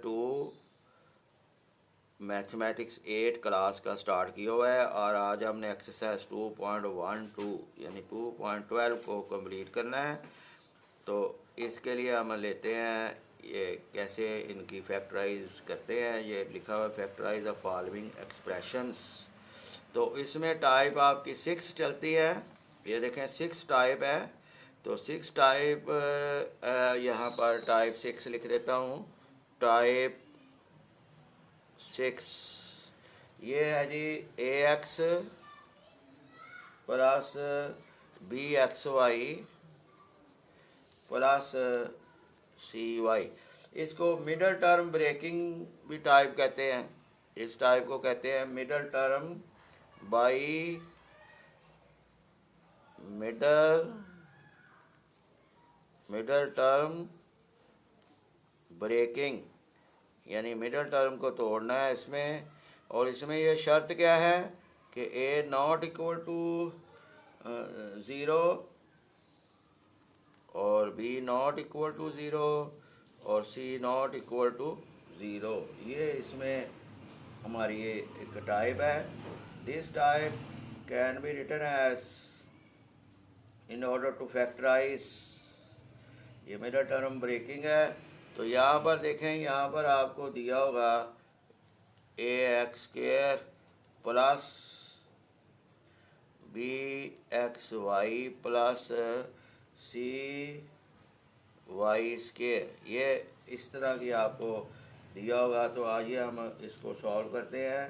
To mathematics 8 class का start किया हुआ है और आज हमने एक्सरसाइज 2.12 यानी 2.12 को कंप्लीट करना है। तो इसके लिए हम लेते हैं ये कैसे इनकी फैक्टराइज करते हैं। ये लिखा हुआ है फैक्टराइज ऑफ फॉलोइंग एक्सप्रेशंस। तो इसमें टाइप आपकी 6 चलती है। ये देखें 6 टाइप है। तो 6 टाइप यहाँ पर टाइप 6 लिख देता हूँ। टाइप 6 ये है जी A X plus B X Y plus C Y. इसको मिडल टर्म ब्रेकिंग भी टाइप कहते हैं। इस टाइप को कहते हैं middle term by middle term breaking, यानी मिडल टर्म को तोड़ना है इसमें। और इसमें यह शर्त क्या है कि ए नॉट इक्वल टू 0 और बी नॉट इक्वल टू 0 और सी नॉट इक्वल टू 0। ये इसमें हमारी ये एक टाइप है। This type can be written as in order to factorise. ये मिडल टर्म ब्रेकिंग है। तो यहाँ पर देखें, यहाँ पर आपको दिया होगा A X square plus B X Y plus C Y square. ये इस तरह की आपको दिया होगा। तो आइए हम इसको सॉल्व करते हैं।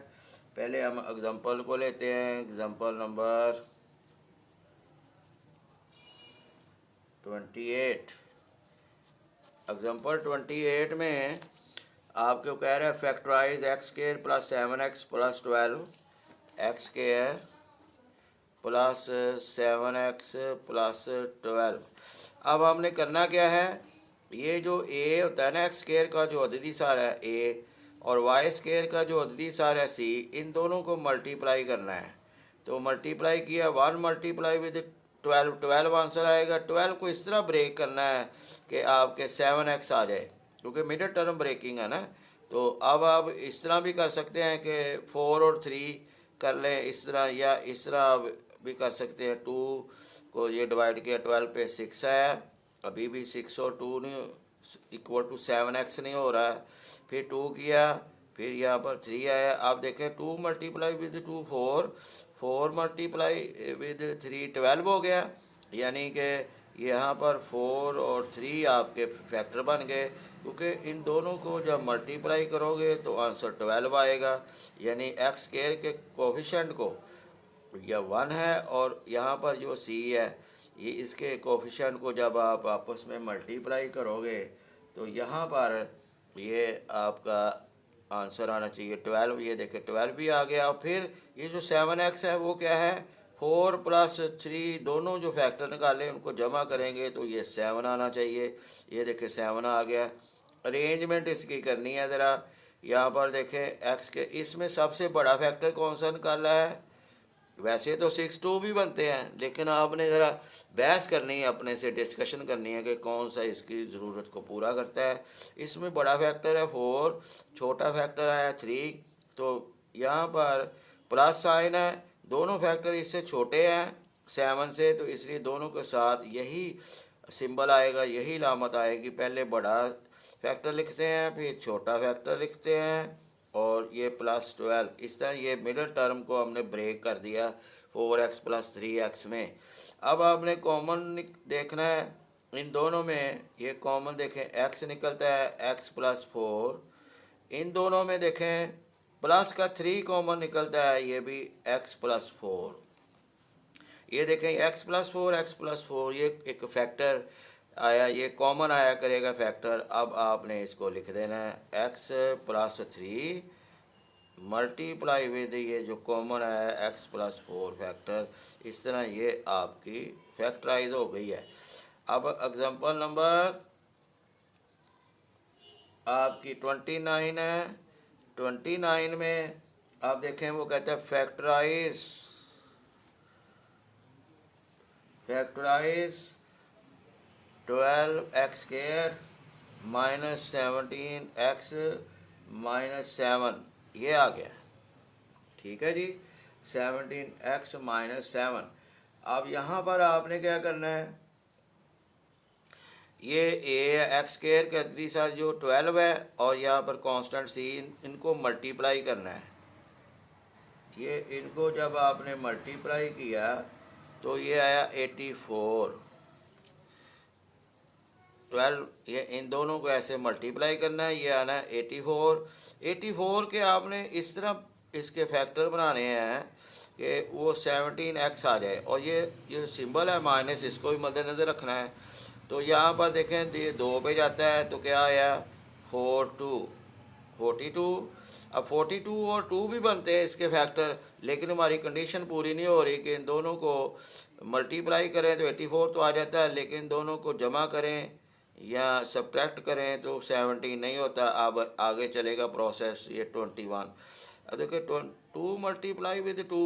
पहले हम एग्जांपल को लेते हैं। Example number 28। एग्जांपल 28 में आपको कह रहा है factorise x square plus 7x plus 12 x square plus 7x plus 12। अब हमने करना क्या है, ये जो a होता है ना एक्स स्क्वायर का जो अददी सार है a और वाई स्क्वायर का जो अददी सार है c, इन दोनों को मल्टीप्लाई करना है। तो मल्टीप्लाई किया 1 मल्टीप्लाई विद 12 आंसर आएगा। 12 को इस तरह ब्रेक करना है कि आपके 7x आ जाए, क्योंकि मिडल टर्म ब्रेकिंग है ना। तो अब आप इस तरह भी कर सकते हैं कि 4 और 3 कर लें इस तरह, या इस तरह भी कर सकते हैं। 2 को ये डिवाइड किया 12 पे 6 है, अभी भी 6 और 2 नहीं इक्वल टू 7x नहीं हो रहा है। फिर 2 किया, फिर यहाँ पर 3 आया। आप देखें 2 मल्टीप्लाई विद 2 4 मल्टीप्लाई विद 3 12 हो गया। यानी कि यहाँ पर 4 और 3 आपके फैक्टर बन गए, क्योंकि इन दोनों को जब मल्टीप्लाई करोगे तो आंसर 12 आएगा। यानी एक्स स्क्वायर के कोफिशिएंट को यह 1 है और यहाँ पर जो सी है ये इसके कोफिशिएंट को जब आप आपस में मल्टीप्लाई करोगे तो यहाँ पर ये आपका आंसर आना चाहिए 12। ये देखें 12 भी आ गया। और फिर ये जो 7x है वो क्या है, 4 प्लस 3 दोनों जो फैक्टर निकाले उनको जमा करेंगे तो ये 7 आना चाहिए। ये देखें 7 आ गया। अरेंजमेंट इसकी करनी है ज़रा। यहाँ पर देखें x के इसमें सबसे बड़ा फैक्टर कौन सा निकाला है। वैसे तो 6 2 भी बनते हैं, लेकिन आपने ज़रा बहस करनी है, अपने से डिस्कशन करनी है कि कौन सा इसकी ज़रूरत को पूरा करता है। इसमें बड़ा फैक्टर है 4, छोटा फैक्टर है 3। तो यहाँ पर प्लस साइन है, दोनों फैक्टर इससे छोटे हैं 7 से, तो इसलिए दोनों के साथ यही सिंबल आएगा, यही लामत आएगी। पहले बड़ा फैक्टर लिखते हैं, फिर छोटा फैक्टर लिखते हैं और ये प्लस 12। इस तरह ये मिडल टर्म को हमने ब्रेक कर दिया 4x प्लस 3x में। अब आपने कॉमन देखना है इन दोनों में। ये कॉमन देखें x निकलता है x प्लस 4। इन दोनों में देखें प्लस का 3 कॉमन निकलता है, ये भी x प्लस 4। ये देखें x प्लस 4 ये एक फैक्टर आया, ये कॉमन आया करेगा फैक्टर। अब आपने इसको लिख देना है x प्लस 3 मल्टीप्लाई विद ये जो कॉमन आया x प्लस 4 फैक्टर। इस तरह ये आपकी फैक्टराइज हो गई है। अब एग्जांपल नंबर आपकी 29 है। 29 में आप देखें वो कहते हैं factorise 12x square minus 17x minus 7, ये आ गया। ठीक है जी, 17x माइनस 7। अब यहाँ पर आपने क्या करना है, ये ए एक्स स्क्वायर कर दी सर जो 12 है, और यहाँ पर कांस्टेंट सी इनको मल्टीप्लाई करना है। ये इनको जब आपने मल्टीप्लाई किया तो ये आया 84। 12, ये इन दोनों को ऐसे मल्टीप्लाई करना है, ये आना है 84। 84 के आपने इस तरह इसके फैक्टर बनाने हैं कि वो 17x आ जाए, और ये जो सिंबल है माइनस, इसको भी मद्देनज़र रखना है। तो यहाँ पर देखें ये 2 पे जाता है तो क्या आया 42। अब 42 और 2 भी बनते हैं इसके फैक्टर, लेकिन हमारी कंडीशन पूरी नहीं हो रही कि इन दोनों को मल्टीप्लाई करें तो 84 तो आ जाता है, लेकिन दोनों को जमा करें या सब्ट्रैक्ट करें तो 17 नहीं होता। अब आगे चलेगा प्रोसेस ये 21। अब देखिए 2 मल्टीप्लाई विद 2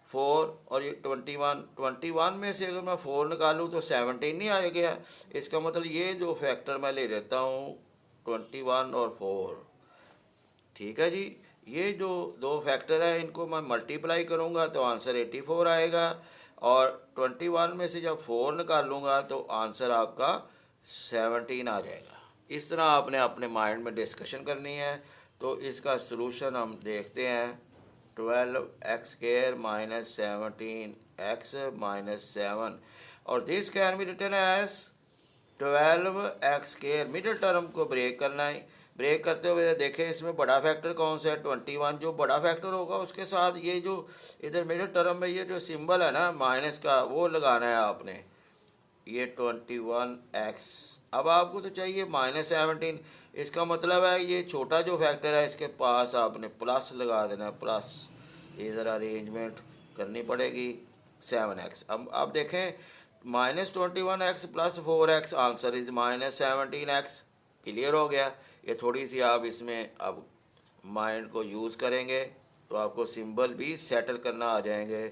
4, और ये 21 में से अगर मैं 4 निकालूँ तो 17 नहीं आ गया। इसका मतलब ये जो फैक्टर मैं ले लेता हूँ 21 और 4। ठीक है जी, ये जो दो फैक्टर है इनको मैं मल्टीप्लाई करूँगा तो आंसर 84 आएगा, और 21 में से जब 4 निकालूँगा तो आंसर आपका 17 आ जाएगा। इस तरह आपने अपने माइंड में डिस्कशन करनी है। तो इसका सलूशन हम देखते हैं, 12x square minus 17x minus 7, और this can be written as 12x square. Middle term को ब्रेक करना है। ब्रेक करते हुए देखें इसमें बड़ा फैक्टर कौन सा है 21। जो बड़ा फैक्टर होगा उसके साथ ये जो इधर मिडिल टर्म में ये जो सिंबल है ना माइनस का, वो लगाना है आपने, ये 21x। अब आपको तो चाहिए माइनस 17, इसका मतलब है ये छोटा जो फैक्टर है इसके पास आपने प्लस लगा देना है, प्लस इधर अरेंजमेंट करनी पड़ेगी 7x। अब आप देखें minus 21x plus 4x, answer is minus 17x। Clear हो गया। ये थोड़ी सी आप इसमें अब माइंड को यूज़ करेंगे तो आपको सिंबल भी सेटल करना आ जाएंगे,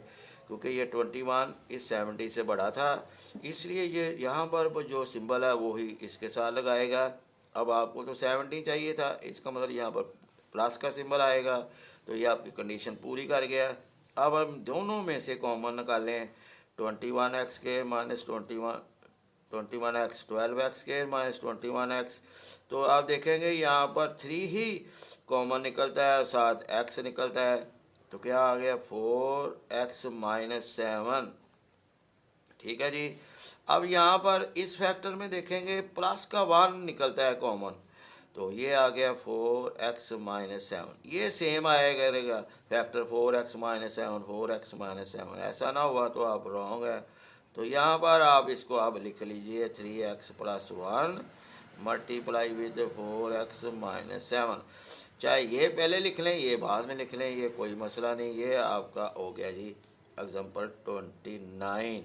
क्योंकि ये 21 इस 70 से बड़ा था, इसलिए ये यहाँ पर जो सिंबल है वो ही इसके साथ लगाएगा। अब आपको तो 70 चाहिए था, इसका मतलब यहाँ पर प्लस का सिंबल आएगा, तो ये आपकी कंडीशन पूरी कर गया। अब हम दोनों में से कॉमन निकालें, 21x के माइनस 21x 12x के माइनस 21x, तो आप देखेंगे यहाँ पर 3 ही कॉमन निकलता है, साथ x निकलता है, तो क्या आ गया 4x माइनस 7। ठीक है जी। अब यहाँ पर इस फैक्टर में देखेंगे प्लस का 1 निकलता है कॉमन, तो ये आ गया 4x माइनस 7। ये सेम आएगा factor 4x minus 7, 4x minus 7। ऐसा ना हुआ तो आप रॉन्ग है। तो यहाँ पर आप इसको आप लिख लीजिए 3x plus 1 multiply with 4x minus 7। चाहे ये पहले लिख लें ये बाद में लिख लें, ये कोई मसला नहीं। ये आपका हो गया जी एग्जांपल 29।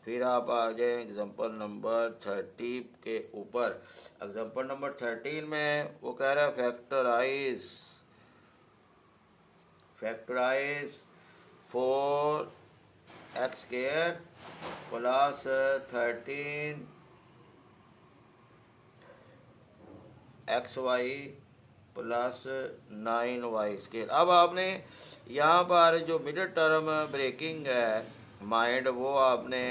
फिर आप आ जाए एग्जांपल नंबर 30 के ऊपर। एग्जांपल नंबर 13 में वो कह रहा है factorise 4x square plus 13xy plus 9y square. अब आपने यहाँ पर जो मिडिल टर्म ब्रेकिंग है माइंड, वो आपने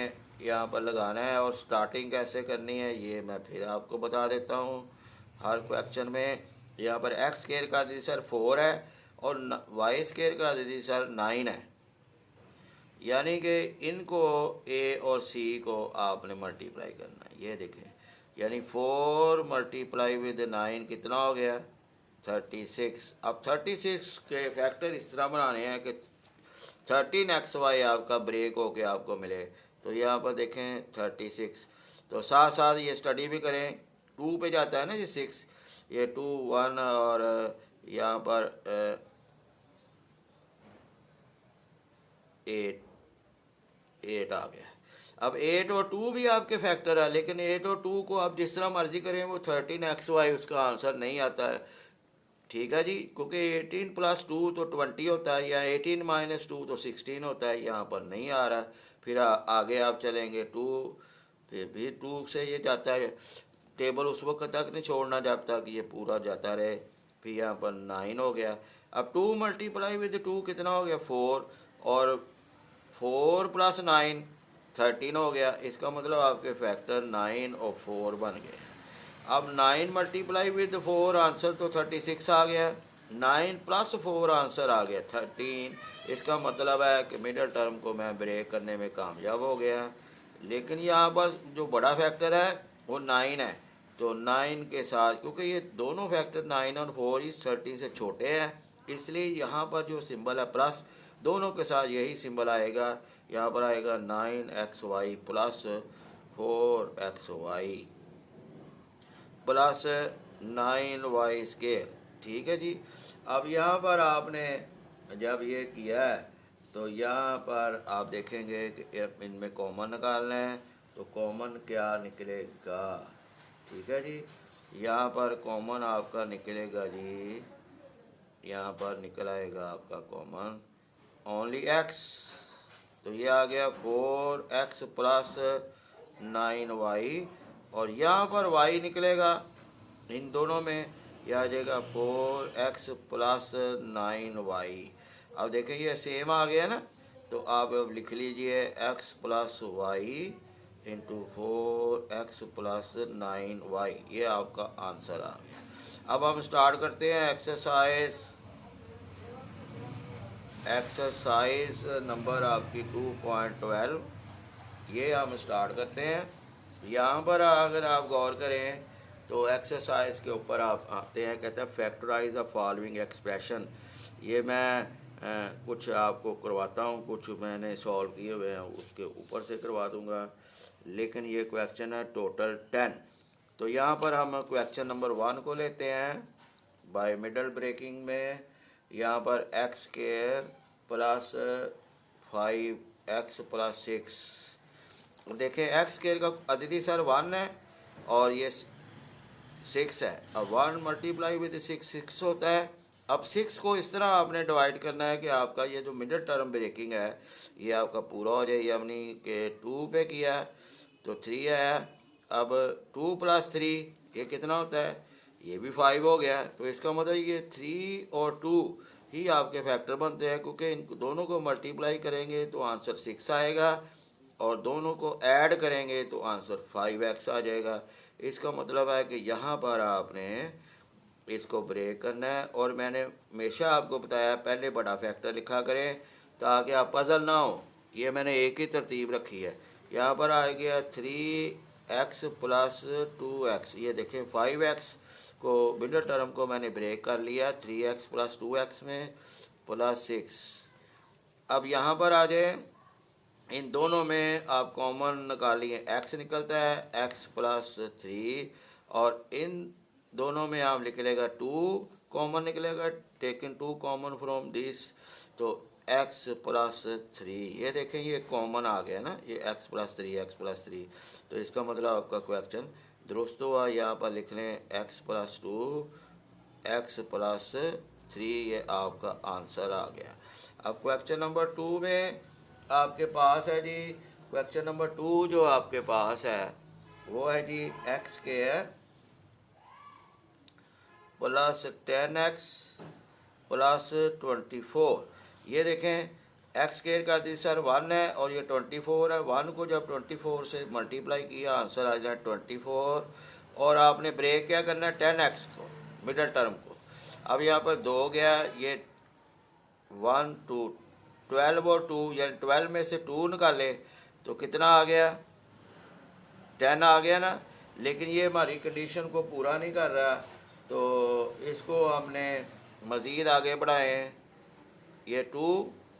यहाँ पर लगाना है, और स्टार्टिंग कैसे करनी है ये मैं फिर आपको बता देता हूँ। हर क्वेश्चन में यहाँ पर x स्क्वायर का दीदी सर 4 है और y स्क्वायर का दीदी सर 9 है, यानी कि इनको a और c को आपने मल्टीप्लाई करना है। ये देखें, यानी 4 मल्टीप्लाई विद 9 कितना हो गया 36। अब 36 के फैक्टर इस तरह बनाने हैं कि 13xy आपका ब्रेक होके आपको मिले। तो यहाँ पर देखें 36, तो साथ साथ ये स्टडी भी करें। 2 पे जाता है ना ये 6, ये 2 1 और यहाँ पर 8 आ गया। अब 8 और 2 भी आपके फैक्टर है, लेकिन 8 और 2 को आप जिस तरह मर्जी करें वो 13xy उसका आंसर नहीं आता है। ठीक है जी, क्योंकि 18 प्लस 2 तो 20 होता है, या 18 माइनस 2 तो 16 होता है, यहाँ पर नहीं आ रहा। फिर आगे आप चलेंगे 2, फिर भी 2 से ये जाता है टेबल उस वक्त तक नहीं छोड़ना जब तक ये पूरा जाता रहे। फिर यहाँ पर 9 हो गया। अब 2 मल्टीप्लाई विद 2 कितना हो गया 4, और 4 + 9 13 हो गया। इसका मतलब आपके फैक्टर 9 और 4 बन गए। अब 9 मल्टीप्लाई विद 4 आंसर तो 36 आ गया। 9 + 4 आंसर आ गया 13। इसका मतलब है कि मिडल टर्म को मैं ब्रेक करने में कामयाब हो गया। लेकिन यहाँ पर जो बड़ा फैक्टर है वो 9 है, तो 9 के साथ, क्योंकि ये दोनों फैक्टर 9 और 4 इस 13 से छोटे हैं, इसलिए यहाँ पर जो सिंबल है प्लस, दोनों के साथ यही सिंबल आएगा। यहाँ पर आएगा 9xy + 4xy + 9y²। ठीक है जी। अब यहाँ पर आपने जब ये किया है तो यहाँ पर आप देखेंगे कि इनमें कॉमन निकालना है, तो कॉमन क्या निकलेगा। ठीक है जी। यहाँ पर कॉमन आपका निकलेगा जी, यहाँ पर निकल आएगा आपका कॉमन ओनली x, तो ये आ गया 4x + 9y, और यहाँ पर y निकलेगा इन दोनों में, यह आ जाएगा 4x + 9y। अब देखिए ये सेम आ गया ना, तो आप अब लिख लीजिए x + y × 4x + 9y, ये आपका आंसर आ गया। अब हम स्टार्ट करते हैं एक्सरसाइज नंबर आपकी 2.12, ये हम स्टार्ट करते हैं। यहाँ पर अगर आप गौर करें तो एक्सरसाइज के ऊपर आप आते हैं, कहते हैं फैक्टराइज द फॉलोइंग एक्सप्रेशन। ये मैं कुछ आपको करवाता हूँ, कुछ मैंने सॉल्व किए हुए हैं उसके ऊपर से करवा दूँगा, लेकिन ये क्वेश्चन है टोटल 10। तो यहाँ पर हम क्वेश्चन नंबर 1 को लेते हैं बाय मिडल ब्रेकिंग में। यहाँ पर x² + 5x + 6। देखें x² का अदिति सर 1 है और ये 6 है। अब 1 मल्टीप्लाई विद 6 होता है। अब 6 को इस तरह आपने डिवाइड करना है कि आपका ये जो मिडल टर्म ब्रेकिंग है ये आपका पूरा हो जाए। ये हमने के 2 पे किया है तो 3 है। अब 2 + 3 ये कितना होता है, ये भी 5 हो गया। तो इसका मतलब ये 3 और 2 ही आपके फैक्टर बनते हैं, क्योंकि इन दोनों को मल्टीप्लाई करेंगे तो आंसर 6 आएगा, और दोनों को ऐड करेंगे तो आंसर 5x आ जाएगा। इसका मतलब है कि यहाँ पर आपने इसको ब्रेक करना है। और मैंने हमेशा आपको बताया पहले बड़ा फैक्टर लिखा करें ताकि आप पजल ना हो। ये मैंने एक ही तरतीब रखी है। यहाँ पर आ गया 3x + 2x। ये देखें 5x को मिडल टर्म को मैंने ब्रेक कर लिया 3x + 2x में +6। अब यहाँ पर आ जाए, इन दोनों में आप कॉमन निकालिए, x निकलता है x + 3, और इन दोनों में आप निकलेगा 2 कॉमन निकलेगा, टेकिंग 2 कॉमन फ्रॉम दिस, तो x + 3। ये देखें ये कॉमन आ गया ना, ये x + 3। तो इसका मतलब आपका क्वेश्चन दुरुस्त हुआ। यहाँ पर लिख लें x + 2 x + 3, ये आपका आंसर आ गया। अब क्वेश्चन नंबर 2 में आपके पास है जी, क्वेश्चन नंबर 2 जो आपके पास है वो है जी x² + 10x + 24। ये देखें x² का सर 1 है और ये 24 है। 1 को जब 24 से मल्टीप्लाई किया आंसर आ जाए 24, और आपने ब्रेक क्या करना है 10x को, मिडल टर्म को। अब यहाँ पर 2 गया, ये 1 2 12 और 2, यानी 12 में से 2 निकाले तो कितना आ गया 10 आ गया ना। लेकिन ये हमारी कंडीशन को पूरा नहीं कर रहा, तो इसको हमने मज़ीद आगे बढ़ाए। ये 2,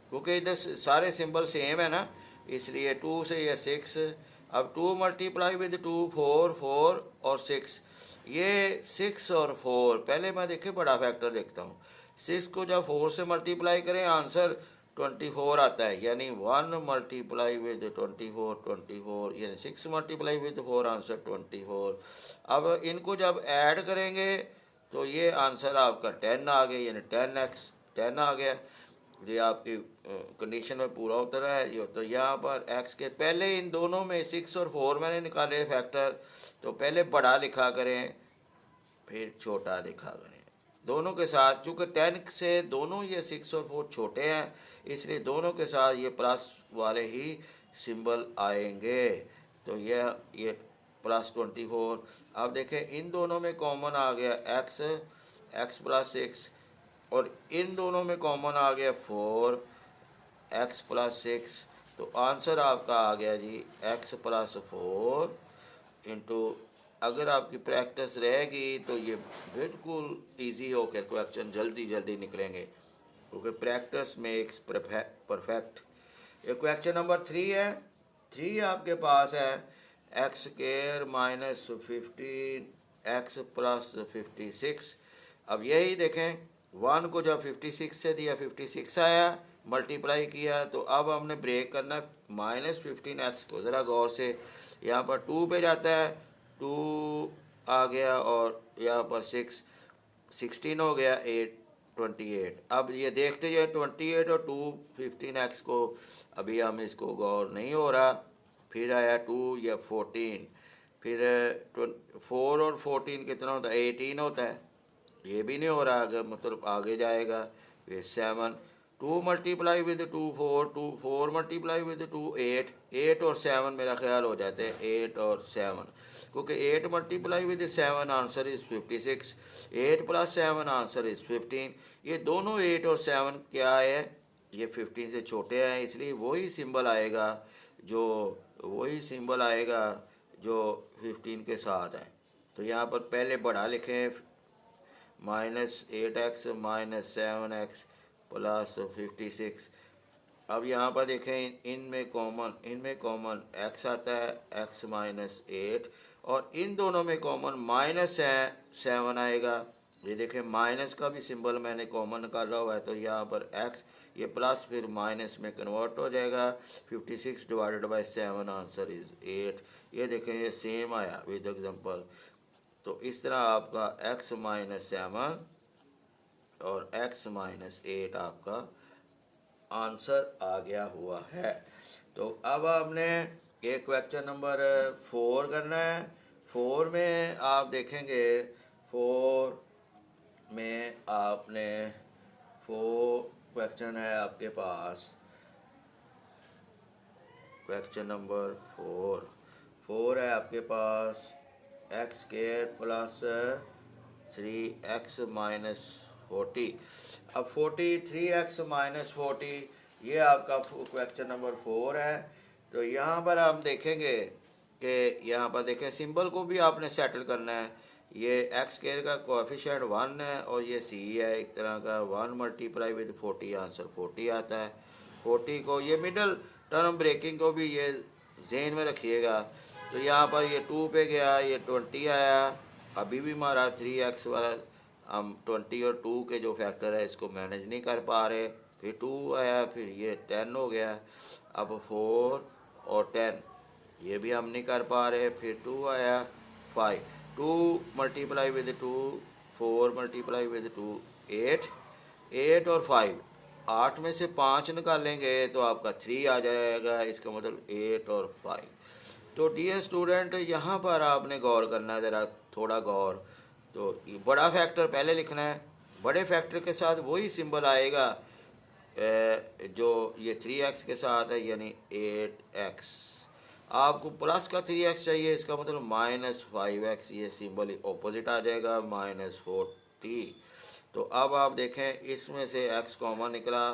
क्योंकि इधर सारे सिंबल सेम है ना, इसलिए 2 से ये 6। अब 2 मल्टीप्लाई विद 2 4 4 और 6। ये 6 और 4, पहले मैं देखे बड़ा फैक्टर देखता हूँ। 6 को जब 4 से मल्टीप्लाई करें आंसर 24 आता है, यानी 1 मल्टीप्लाई विद 24 यानी 6 मल्टीप्लाई विद 4 आंसर 24। अब इनको जब ऐड करेंगे तो ये आंसर आपका 10 आ गया, यानी 10x 10 आ गया। ये आपकी कंडीशन में पूरा उतरा है ये। तो यहाँ पर एक्स के पहले इन दोनों में 6 और 4 मैंने निकाले फैक्टर, तो पहले बड़ा लिखा करें फिर छोटा लिखा करें दोनों के साथ। चूँकि 10 से दोनों ये 6 और 4 छोटे हैं, इसलिए दोनों के साथ ये प्लस वाले ही सिंबल आएंगे। तो ये +24। अब देखें इन दोनों में कॉमन आ गया x प्लस 6, और इन दोनों में कॉमन आ गया 4x प्लस 6। तो आंसर आपका आ गया जी x प्लस 4 इंटू, अगर आपकी प्रैक्टिस रहेगी तो ये बिल्कुल इजी होकर क्वेश्चन जल्दी जल्दी निकलेंगे, क्योंकि प्रैक्टिस मेक्स परफेक्ट। ये क्वेश्चन नंबर 3 है। 3 आपके पास है x square minus 15 x plus 56। अब यही देखें 1 को जब 56 से दिया 56 आया, मल्टीप्लाई किया, तो अब हमने ब्रेक करना -15x को। ज़रा गौर से यहाँ पर 2 पे जाता है, 2 आ गया, और यहाँ पर 16 हो गया, 28। अब ये देखते जाए 28 और 2 15x को, अभी हम इसको गौर नहीं हो रहा। फिर आया 2 या 14, फिर 4 और 14 कितना होता है 18 होता है, ये भी नहीं हो रहा, अगर मतलब आगे जाएगा। फिर 7, 2 मल्टीप्लाई विद 2 4, 2 4 मल्टीप्लाई विद 2 8, 8 और 7 मेरा ख्याल हो जाते हैं 8 और 7, क्योंकि 8 multiply with 7 answer is 56, 8 plus 7 answer is 15। ये दोनों 8 और 7 क्या है, ये 15 से छोटे हैं, इसलिए वही सिंबल आएगा जो 15 के साथ है। तो यहाँ पर पहले बड़ा लिखें -8x माइनस 7x प्लस 56। अब यहाँ पर देखें इनमें कॉमन x आता है, x माइनस 8, और इन दोनों में कॉमन -7 आएगा। ये देखें माइनस का भी सिंबल मैंने कॉमन निकाला हुआ है, तो यहाँ पर x ये प्लस फिर माइनस में कन्वर्ट हो जाएगा। 56 डिवाइडेड बाई 7 आंसर इज़ 8। ये देखें ये सेम आया विद एग्जांपल। तो इस तरह आपका x माइनस 7 और x माइनस 8 आपका आंसर आ गया हुआ है। तो अब आपने एक क्वेश्चन नंबर 4 करना है। 4 में आप देखेंगे 4 में आपने 4 क्वेश्चन है आपके पास। क्वेश्चन नंबर 4 है आपके पास X square plus 3x minus 40। अब 3x माइनस 40 ये आपका क्वेश्चन नंबर 4 है। तो यहाँ पर हम देखेंगे कि यहाँ पर देखें सिंबल को भी आपने सेटल करना है। ये एक्स स्क्वायर का कोएफिशिएंट 1 है, और ये c है एक तरह का। 1 मल्टीप्लाई विद 40 आंसर 40 आता है। 40 को ये मिडल टर्म ब्रेकिंग को भी ये जहन में रखिएगा। तो यहाँ पर ये 2 पे गया, ये 20 आया। अभी भी हमारा 3x वाला, हम 20 और 2 के जो फैक्टर है इसको मैनेज नहीं कर पा रहे। फिर 2 आया, फिर ये 10 हो गया। अब 4 और 10 ये भी हम नहीं कर पा रहे। फिर 2 आया, 5, 2 मल्टीप्लाई विद 2, 4 मल्टीप्लाई विद 2, 8 और 5, 8 में से 5 निकालेंगे तो आपका 3 आ जाएगा। इसका मतलब 8 और 5। तो डियर स्टूडेंट यहाँ पर आपने गौर करना है, ज़रा थोड़ा गौर। तो बड़ा फैक्टर पहले लिखना है, बड़े फैक्टर के साथ वही सिंबल आएगा जो ये 3x के साथ है, यानी 8x। आपको प्लस का 3x चाहिए, इसका मतलब -5x, ये सिंबल ऑपोजिट आ जाएगा -40। तो अब आप देखें इसमें से x कॉमन निकला,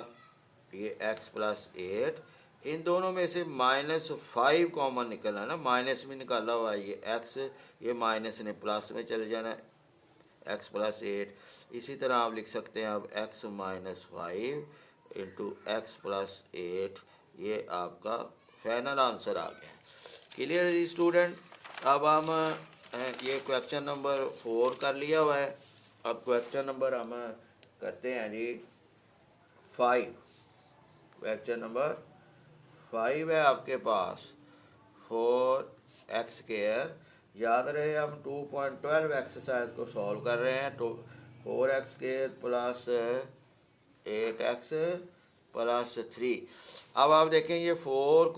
ये x प्लस 8, इन दोनों में से -5 कॉमन निकलना ना, माइनस में निकाला हुआ है ये x, ये माइनस ने प्लस में चले जाना, x प्लस 8। इसी तरह आप लिख सकते हैं अब x minus 5 into x plus 8, ये आपका फाइनल आंसर आ गया। Clear student. अब हम ये क्वेश्चन नंबर 4 कर लिया हुआ है। अब क्वेश्चन नंबर हम करते हैं जी 5। क्वेश्चन नंबर 5 है आपके पास 4x स्क्वायर। याद रहे हम 2.12 एक्सरसाइज को सॉल्व कर रहे हैं। तो 4x square plus 8x plus 3। अब आप देखें ये 4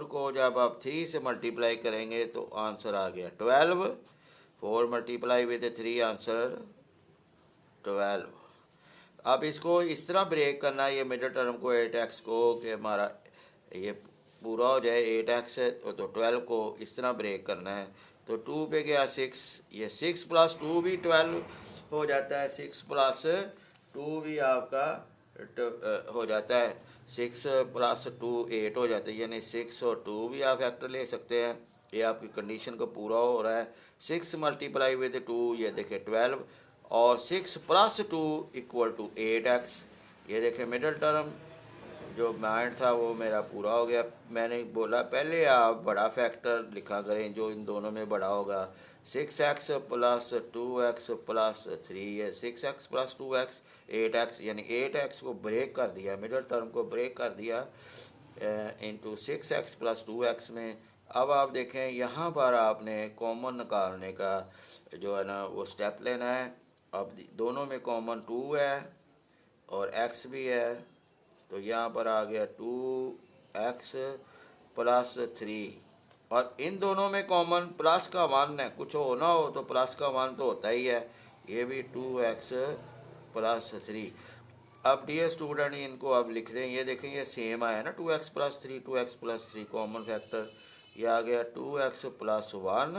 को जब आप 3 से मल्टीप्लाई करेंगे तो आंसर आ गया 12। 4 मल्टीप्लाई विद 3 आंसर 12। अब इसको इस तरह ब्रेक करना है, ये मिडिल टर्म को 8x को, कि हमारा ये पूरा हो जाए 8x है तो 12 को इस तरह ब्रेक करना है। तो 2 पे गया 6, ये 6 प्लस 2 भी 12 हो जाता है, 6 प्लस 2 भी आपका हो जाता है, 6 प्लस 2 8 हो जाता है, यानी 6 और 2 भी आप फैक्टर ले सकते हैं। ये आपकी कंडीशन को पूरा हो रहा है। 6 मल्टीप्लाई विद 2, ये देखें 12, और 6 प्लस 2 इक्वल टू 8x। ये देखें मिडिल टर्म जो माइंड था वो मेरा पूरा हो गया। मैंने बोला पहले आप बड़ा फैक्टर लिखा करें जो इन दोनों में बड़ा होगा। 6x प्लस 2x प्लस 3 है, 6x प्लस 2x 8x, यानी 8x को ब्रेक कर दिया, मिडिल टर्म को ब्रेक कर दिया इंटू 6x प्लस 2x में। अब आप देखें यहाँ पर आपने कॉमन निकालने का जो है ना वो स्टेप लेना है। अब दोनों में कॉमन 2 है और x भी है, तो यहाँ पर आ गया 2x प्लस 3, और इन दोनों में कॉमन प्लस का 1 है, कुछ होना हो तो प्लस का 1 तो होता ही है। ये भी 2x प्लस 3। अब डियर स्टूडेंट इनको अब लिख दें, ये देखें ये सेम आया ना 2x plus 3, 2x plus 3 common factor, ये आ गया 2x plus 1,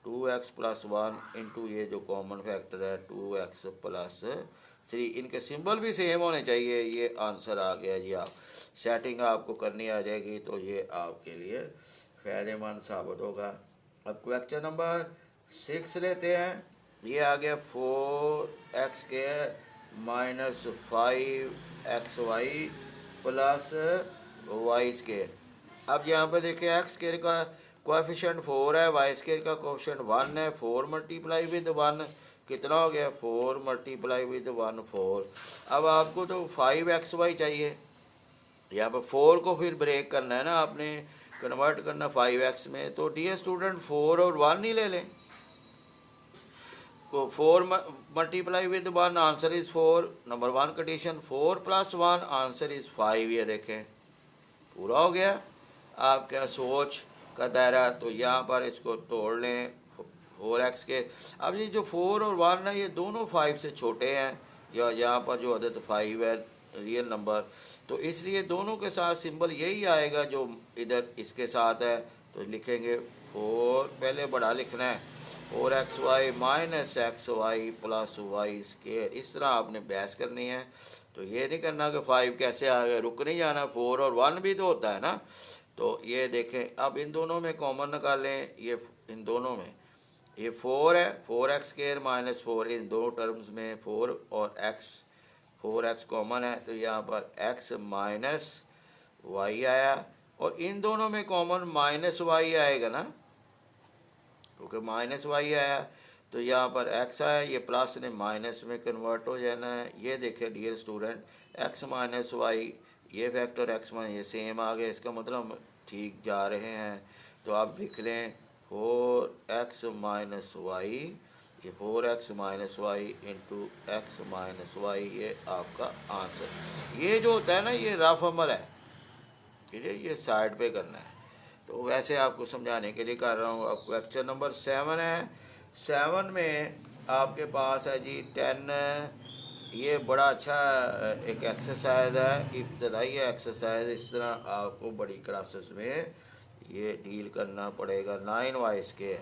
2x plus 1 into ये जो कॉमन फैक्टर है 2x प्लस 3। इनके सिंबल भी सेम होने चाहिए। ये आंसर आ गया जी। आप सेटिंग आपको करनी आ जाएगी तो ये आपके लिए फ़ायदेमंद साबित होगा। अब क्वेश्चन नंबर 6 लेते हैं। ये आ गया 4x² minus 5xy plus y²। अब यहाँ पर देखिए x² का कोएफिशिएंट 4 है, y² का कोएफिशिएंट 1 है। 4 मल्टीप्लाई विद 1 कितना हो गया, 4 मल्टीप्लाई विद 1 4। अब आपको तो 5xy चाहिए, यहाँ पर 4 को फिर ब्रेक करना है ना, आपने कन्वर्ट करना 5x में। तो डियर स्टूडेंट 4 और 1 ही ले लें। को 4 multiply with 1 answer is 4, number 1 condition. 4 plus 1 answer is 5। ये देखें पूरा हो गया आपका सोच का दायरा। तो यहाँ पर इसको तोड़ लें 4x के। अब ये जो 4 और 1 है ये दोनों 5 से छोटे हैं, या यहाँ पर जो अदद 5 है रियल नंबर, तो इसलिए दोनों के साथ सिंबल यही आएगा जो इधर इसके साथ है। तो लिखेंगे 4, पहले बड़ा लिखना है 4xy minus xy plus y²। इस तरह आपने बहस करनी है। तो ये नहीं करना कि 5 कैसे आ गए, रुक नहीं जाना, 4 और 1 भी तो होता है ना। तो ये देखें अब इन दोनों में कॉमन निकालें। ये इन दोनों में ये 4 है, 4x² माइनस 4, इन दोनों टर्म्स में 4 और x कॉमन है, तो यहाँ पर x माइनस y आया, और इन दोनों में कॉमन माइनस y आएगा ना, क्योंकि माइनस y आया तो यहाँ पर x आया, ये प्लस ने माइनस में कन्वर्ट हो जाना है। ये देखें dear student x minus y, ये फैक्टर x माइनस ये सेम आ गया, इसका मतलब हम ठीक जा रहे हैं। तो आप लिख लें 4x माइनस वाई, ये 4x minus y into x minus y, ये आपका आंसर। ये जो होता है ना ये रफ अमल है, ये साइड पे करना है। तो वैसे आपको समझाने के लिए कर रहा हूँ। अब क्वेश्चन नंबर 7 है। 7 में आपके पास है जी 10। ये बड़ा अच्छा एक एक्सरसाइज है, इब्तदाई एक्सरसाइज। इस तरह आपको बड़ी क्लासेस में ये डील करना पड़ेगा। 9y²।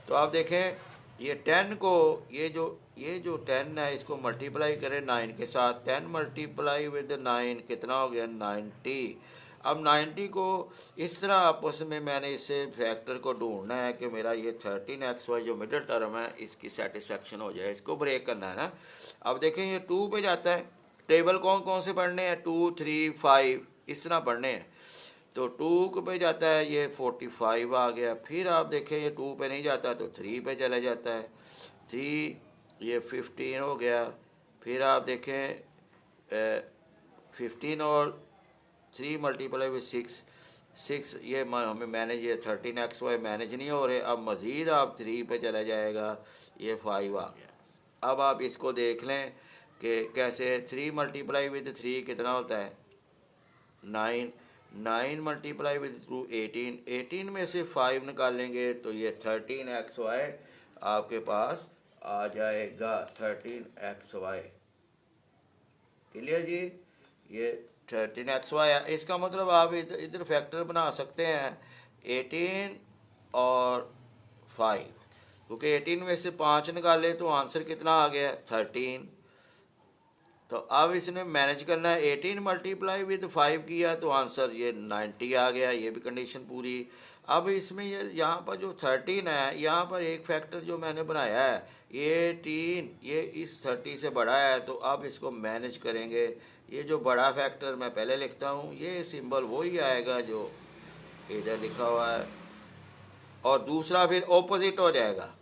तो आप देखें ये 10 को ये जो 10 है इसको मल्टीप्लाई करें 9 के साथ। 10 मल्टीप्लाई विद 9 कितना हो गया, 90। अब 90 को इस तरह आपस में मैंने इसे फैक्टर को ढूंढना है कि मेरा ये 13xy जो मिडिल टर्म है इसकी सेटिस्फेक्शन हो जाए, इसको ब्रेक करना है ना। अब देखें ये 2 पे जाता है। टेबल कौन कौन से पढ़ने हैं, 2 3 5 इस तरह पढ़ने हैं। तो 2 पे जाता है ये 45 आ गया। फिर आप देखें ये 2 पे नहीं जाता तो 3 पे चला जाता है, 3 ये 15 हो गया। फिर आप देखें 15 और 3 मल्टीप्लाई विद 6 ये हमें मैनेज, ये 13xy मैनेज नहीं हो रहे। अब मज़ीद आप 3 पे चला जाएगा, ये 5 आ गया। अब आप इसको देख लें कि कैसे 3 मल्टीप्लाई विद 3 कितना होता है 9, 9 मल्टीप्लाई विद 2 18, 18 में से 5 निकालेंगे तो ये 13xy आपके पास आ जाएगा, 13xy। क्लियर जी, ये 13xy है। इसका मतलब आप इधर इधर फैक्टर बना सकते हैं 18 और 5, क्योंकि 18 में से 5 निकाले तो आंसर कितना आ गया 13। तो अब इसने मैनेज करना है, 18 मल्टीप्लाई विद 5 किया तो आंसर ये 90 आ गया, ये भी कंडीशन पूरी। अब इसमें ये यहाँ पर जो 13 है, यहाँ पर एक फैक्टर जो मैंने बनाया है ये 3, ये इस 30 से बड़ा है, तो अब इसको मैनेज करेंगे। ये जो बड़ा फैक्टर मैं पहले लिखता हूँ, ये सिंबल वही आएगा जो इधर लिखा हुआ है, और दूसरा फिर ऑपोजिट हो जाएगा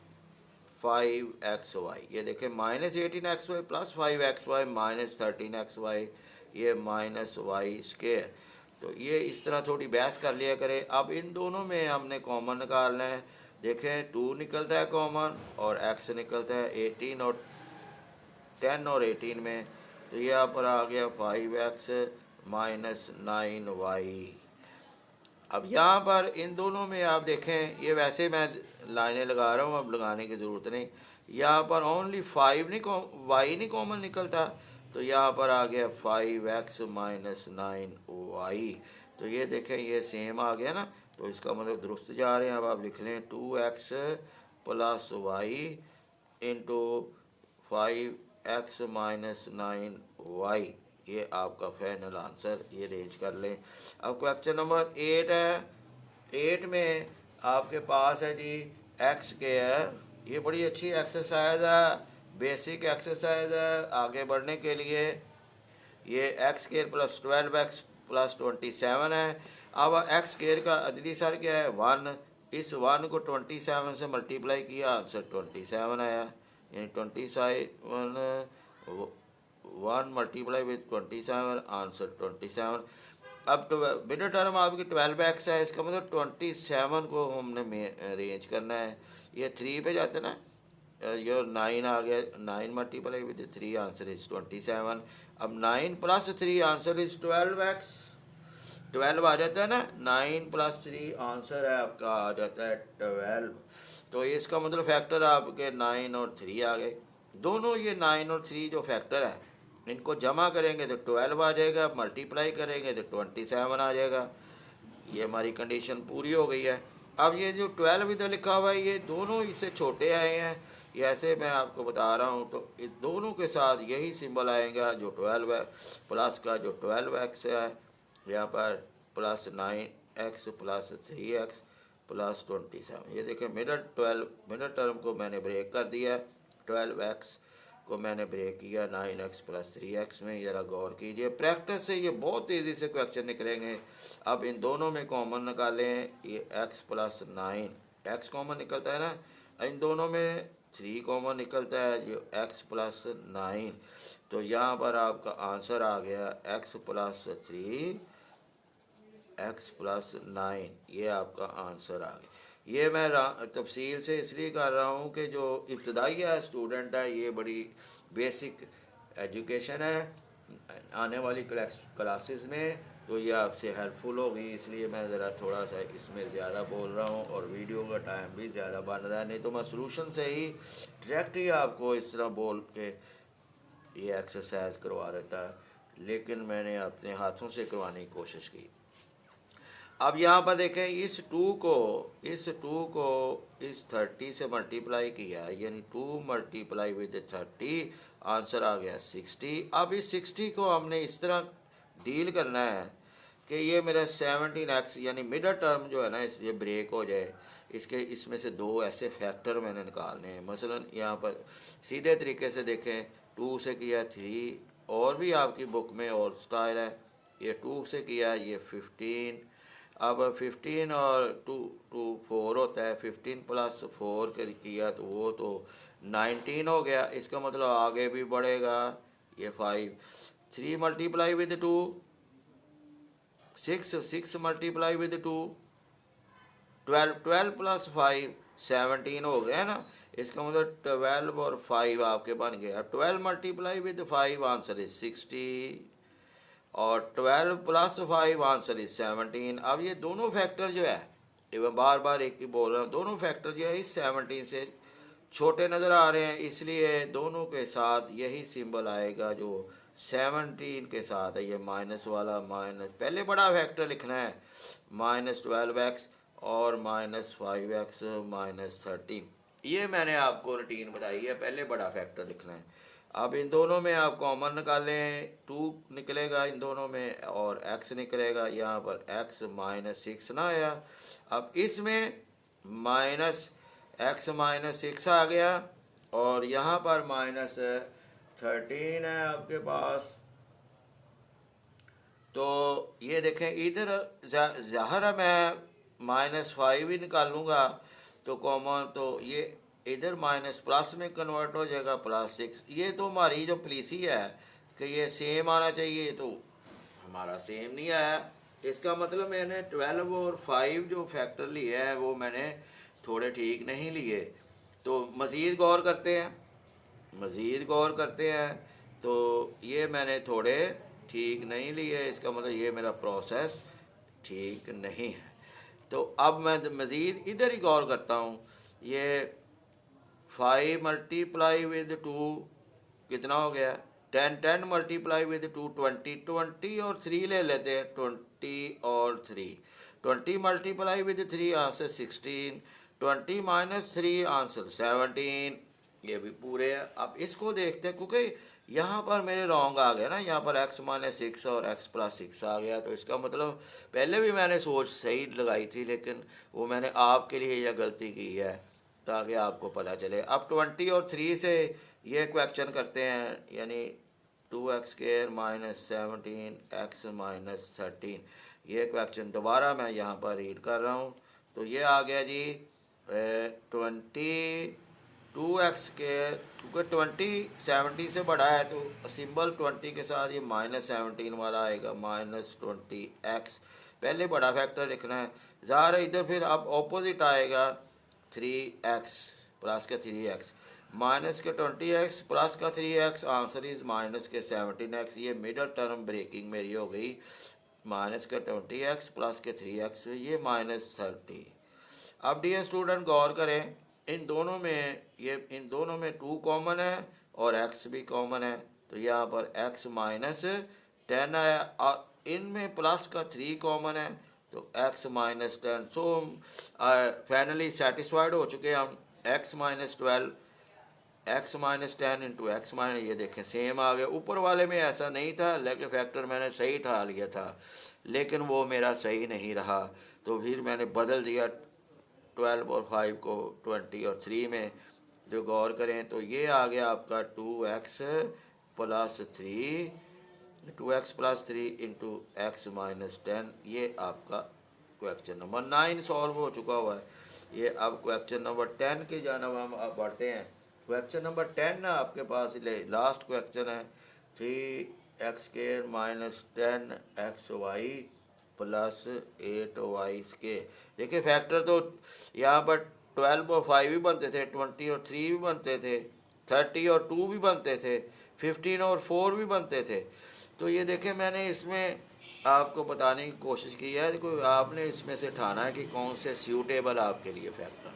5xy। ये देखें -18xy plus 5xy minus 13xy, ये -y²। तो ये इस तरह थोड़ी बहस कर लिया करें। अब इन दोनों में हमने कॉमन निकालना है। देखें 2 निकलता है कॉमन और x निकलता है 18 और 10 और 18 में, तो ये यहाँ पर आ गया 5x माइनस 9y। अब यहाँ पर इन दोनों में आप देखें, ये वैसे मैं लाइनें लगा रहा हूँ, अब लगाने की ज़रूरत नहीं। यहाँ पर ओनली 5 नहीं y नहीं कॉमन निकलता, तो यहाँ पर आ गया 5x माइनस 9y। तो ये देखें ये सेम आ गया ना, तो इसका मतलब दुरुस्त जा रहे हैं। अब आप लिख लें 2x plus Y into 5x minus 9y, ये आपका फाइनल आंसर, ये रेंज कर लें। अब क्वेश्चन नंबर 8 है। 8 में आपके पास है जी एक्स स्क्वायर, ये बड़ी अच्छी एक्सरसाइज है, बेसिक एक्सरसाइज है आगे बढ़ने के लिए। ये x square plus 12x plus 27 है। अब एक्स स्क्वायर का अददी सर क्या है 1, इस 1 को 27 से मल्टीप्लाई किया, आंसर 27 आया, यानी 27 1 मल्टीप्लाई विद 27, आंसर 27। अब मिडिल टर्म आपकी 12x है, इसका मतलब 27 को हमने अरेंज करना है। ये 3 पे जाते ना, ये 9 आ गया, 9 मल्टीप्लाई विद 3, आंसर इज 27। अब 9 प्लस 3 आंसर इज 12x, 12 आ जाता है ना, 9 प्लस 3 आंसर है आपका आ जाता है 12। तो इसका मतलब फैक्टर आपके 9 और 3 आ गए। दोनों ये 9 और 3 जो फैक्टर है, इनको जमा करेंगे तो 12 आ जाएगा, मल्टीप्लाई करेंगे तो 27 आ जाएगा। ये हमारी कंडीशन पूरी हो गई है। अब ये जो 12 इधर लिखा हुआ है, ये दोनों इससे छोटे आए हैं, ये ऐसे मैं आपको बता रहा हूँ। तो इस दोनों के साथ यही सिंबल आएगा जो 12 है, प्लस का जो 12x है, यहाँ पर plus 9x plus 3x plus 27। ये देखें मिडल टर्म को मैंने ब्रेक कर दिया, 12x को मैंने ब्रेक किया 9x प्लस 3x में। ज़रा गौर कीजिए, प्रैक्टिस से ये बहुत तेज़ी से क्वेश्चन निकलेंगे। अब इन दोनों में कॉमन निकालें, ये x प्लस 9, x कॉमन निकलता है ना, इन दोनों में 3 कॉमन निकलता है जो x प्लस 9। तो यहाँ पर आपका आंसर आ गया x प्लस 3 x प्लस 9, ये आपका आंसर आ गया। ये मैं तफसील से इसलिए कर रहा हूँ कि जो इब्तदाई स्टूडेंट है, ये बड़ी बेसिक एजुकेशन है आने वाली क्लासेस में, तो ये आपसे हेल्पफुल होगी। इसलिए मैं ज़रा थोड़ा सा इसमें ज़्यादा बोल रहा हूँ और वीडियो का टाइम भी ज़्यादा बन रहा है, नहीं तो मैं सलूशन से ही डायरेक्ट ही आपको इस तरह बोल के ये एक्सरसाइज करवा देता है, लेकिन मैंने अपने हाथों से करवाने की कोशिश की। अब यहाँ पर देखें, इस 2 को इस 30 से मल्टीप्लाई किया, यानी 2 मल्टीप्लाई विद 30, आंसर आ गया 60। अब इस 60 को हमने इस तरह डील करना है कि ये मेरा 17x यानी मिडल टर्म जो है ना, ये ब्रेक हो जाए। इसमें से 2 ऐसे फैक्टर मैंने निकालने हैं। मसलन यहाँ पर सीधे तरीके से देखें, 2 से किया 3, और भी आपकी बुक में और स्टाइल है, ये 2 से किया ये 15। अब 15 और 2 4 होता है, 15 प्लस 4 किया तो वो तो 19 हो गया। इसका मतलब आगे भी बढ़ेगा, ये 5, 3 multiply with 2 6, 6 multiply with 2 12, 12 plus 5 17 हो गया ना। इसका मतलब 12 और 5 आपके बन गए। अब 12 मल्टीप्लाई विद 5 आंसर इज 60 और 12 प्लस 5 आंसर इज 17। अब ये दोनों फैक्टर जो है, ये मैं बार बार एक ही बोल रहा हूँ, दोनों फैक्टर जो है इस 17 से छोटे नज़र आ रहे हैं, इसलिए दोनों के साथ यही सिंबल आएगा जो 17 के साथ है, ये माइनस वाला। माइनस पहले बड़ा फैक्टर लिखना है, -12x और -5x -13। ये मैंने आपको रूटीन बताई है, पहले बड़ा फैक्टर लिखना है। अब इन दोनों में आप कॉमन निकालें, 2 निकलेगा इन दोनों में और x निकलेगा, यहाँ पर x -6 ना आया। अब इसमें -x -6 आ गया और यहाँ पर -13 है आपके पास। तो ये देखें इधर ज़ाहिर है मैं -5 ही निकालूंगा तो कॉमन, तो ये इधर माइनस प्लस में कन्वर्ट हो जाएगा +6। ये तो हमारी जो पॉलिसी है कि ये सेम आना चाहिए, तो हमारा सेम नहीं आया। इसका मतलब मैंने 12 और 5 जो फैक्टर लिए हैं वो मैंने थोड़े ठीक नहीं लिए। तो मज़ीद गौर करते हैं, मज़ीद गौर करते हैं, तो ये मैंने थोड़े ठीक नहीं लिए, इसका मतलब ये मेरा प्रोसेस ठीक नहीं है। तो अब मैं मज़ीद इधर ही गौर करता हूँ। ये 5 मल्टीप्लाई विद 2 कितना हो गया, 10, 10 मल्टीप्लाई विद 2 20, 20 और 3 ले लेते हैं, 20 और 3, 20 मल्टीप्लाई विद 3 आंसर 16, 20 -3 आंसर 17। ये भी पूरे हैं। अब इसको देखते हैं, क्योंकि यहाँ पर मेरे रॉन्ग आ गया ना, यहाँ पर x -6 और x +6 आ गया, तो इसका मतलब पहले भी मैंने सोच सही लगाई थी, लेकिन वो मैंने आपके लिए यह गलती की है ताकि आपको पता चले। अब 20 और 3 से ये क्वेश्चन करते हैं, यानी 2x² -17 x -13। ये क्वेश्चन दोबारा मैं यहाँ पर रीड कर रहा हूँ। तो ये आ गया जी 2x², क्योंकि 20 17 से बड़ा है तो सिंबल 20 के साथ ये -17 वाला आएगा, -20x। पहले बड़ा फैक्टर लिखना है, ज़ाहिर है इधर फिर अब ऑपोजिट आएगा 3x प्लस का 3x, माइनस के 20x प्लस का 3x, आंसर इज माइनस के 17x। ये मिडल टर्म ब्रेकिंग मेरी हो गई, माइनस के 20x प्लस के 3x, ये -30। अब डियर स्टूडेंट गौर करें, इन दोनों में 2 कॉमन है और x भी कॉमन है, तो यहाँ पर x -10 आया और इनमें प्लस का 3 कॉमन है तो x -10। सो फाइनली सेटिस्फाइड हो चुके हम। x -12 x -10 इंटू x ये देखें सेम आ गया। ऊपर वाले में ऐसा नहीं था, लेकिन फैक्टर मैंने सही ठा लिया था, लेकिन वो मेरा सही नहीं रहा, तो फिर मैंने बदल दिया 12 और 5 को 20 और 3 में। जो गौर करें तो ये आ गया आपका 2x + 3 इंटू x -10। ये आपका क्वेश्चन नंबर 9 सॉल्व हो चुका हुआ है। ये अब क्वेश्चन नंबर 10 के जानब हम अब बढ़ते हैं। क्वेश्चन नंबर 10 ना आपके पास लास्ट क्वेश्चन है, 3x² -10xy + 8y²। देखिए फैक्टर तो यहाँ पर 12 और 5 भी बनते थे, 20 और 3 भी बनते थे, 30 और 2 भी बनते थे, 15 और 4 भी बनते थे। तो ये देखें मैंने इसमें आपको बताने की कोशिश की है, देखो आपने इसमें से ठाना है कि कौन से सूटेबल आपके लिए फैक्टर।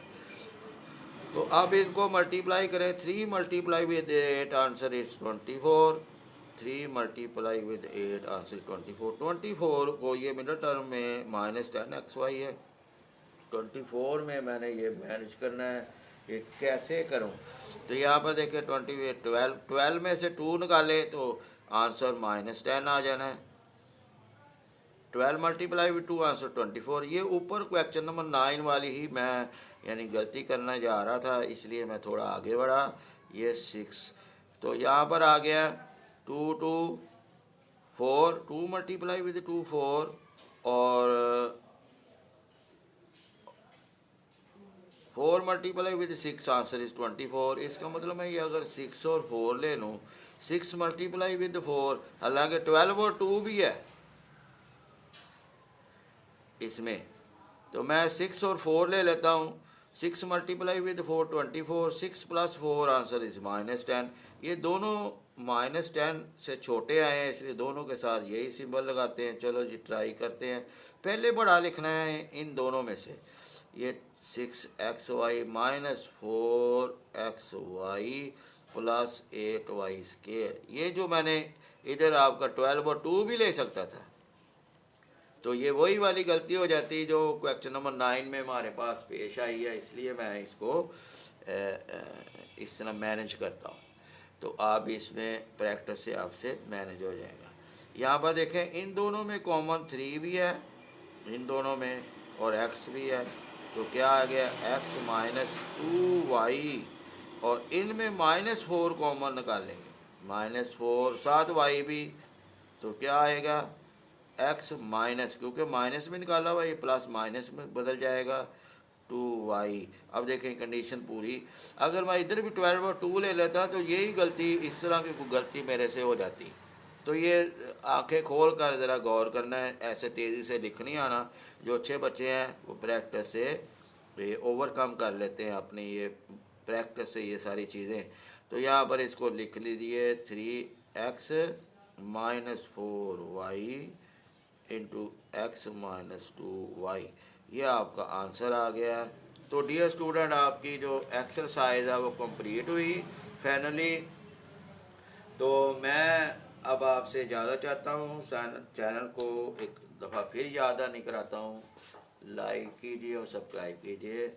तो अब इनको मल्टीप्लाई करें, 3 multiply with 8 answer is 24, 3 multiply with 8 answer 24। 24 को ये मिडल टर्म में -10xy है, 24 में मैंने ये मैनेज करना है, ये कैसे करूं। तो यहाँ पर देखिए 12 में से 2 निकाले तो आंसर -10 आ जाना है। 12 मल्टीप्लाई विद 2 आंसर 24। ये ऊपर क्वेश्चन नंबर 9 वाली ही मैं यानी गलती करना जा रहा था, इसलिए मैं थोड़ा आगे बढ़ा। ये 6, तो यहाँ पर आ गया 2 2 4, 2 मल्टीप्लाई विद 2 4 और 4 मल्टीप्लाई विद 6 आंसर इज 24। इसका मतलब मैं ये अगर 6 और 4 ले लूँ, 6 मल्टीप्लाई विद 4, हालांकि 12 और 2 भी है इसमें, तो मैं 6 और 4 ले लेता हूँ 6 मल्टीप्लाई विद 4 24, 6 + 4 आंसर इज -10। ये दोनों -10 से छोटे आए हैं, इसलिए दोनों के साथ यही सिंबल लगाते हैं। चलो जी ट्राई करते हैं। पहले बड़ा लिखना है इन दोनों में से, ये 6xy - 4xy + 8y²। ये जो मैंने इधर आपका 12 और 2 भी ले सकता था, तो ये वही वाली गलती हो जाती जो क्वेश्चन नंबर 9 में हमारे पास पेश आई है, इसलिए मैं इसको इस तरह मैनेज करता हूँ। तो आप इसमें प्रैक्टिस से आपसे मैनेज हो जाएगा। यहाँ पर देखें इन दोनों में कॉमन 3 भी है, इन दोनों में, और x भी है। तो क्या आ गया, x - 2y, और इनमें -4 कॉमन निकालेंगे, -4, साथ y भी, तो क्या आएगा x माइनस, क्योंकि माइनस में निकाला हुआ, ये प्लस माइनस में बदल जाएगा 2y। अब देखें कंडीशन पूरी। अगर मैं इधर भी 12 और 2 ले लेता तो यही गलती, इस तरह की कोई गलती मेरे से हो जाती। तो ये आंखें खोल कर ज़रा गौर करना है, ऐसे तेज़ी से लिख नहीं आना। जो अच्छे बच्चे हैं वो प्रैक्टिस से ये ओवरकम कर लेते हैं अपनी ये प्रैक्टिस से ये सारी चीज़ें। तो यहाँ पर इसको लिख लीजिए 3x - 4y × x - 2y। ये आपका आंसर आ गया। तो डियर स्टूडेंट, आपकी जो एक्सरसाइज है वो कंप्लीट हुई फाइनली। तो मैं अब आपसे इजाज़त चाहता हूँ। चैनल को एक दफ़ा फिर याद नहीं कराता हूँ, लाइक कीजिए और सब्सक्राइब कीजिए।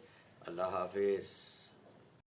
अल्लाह हाफिज़।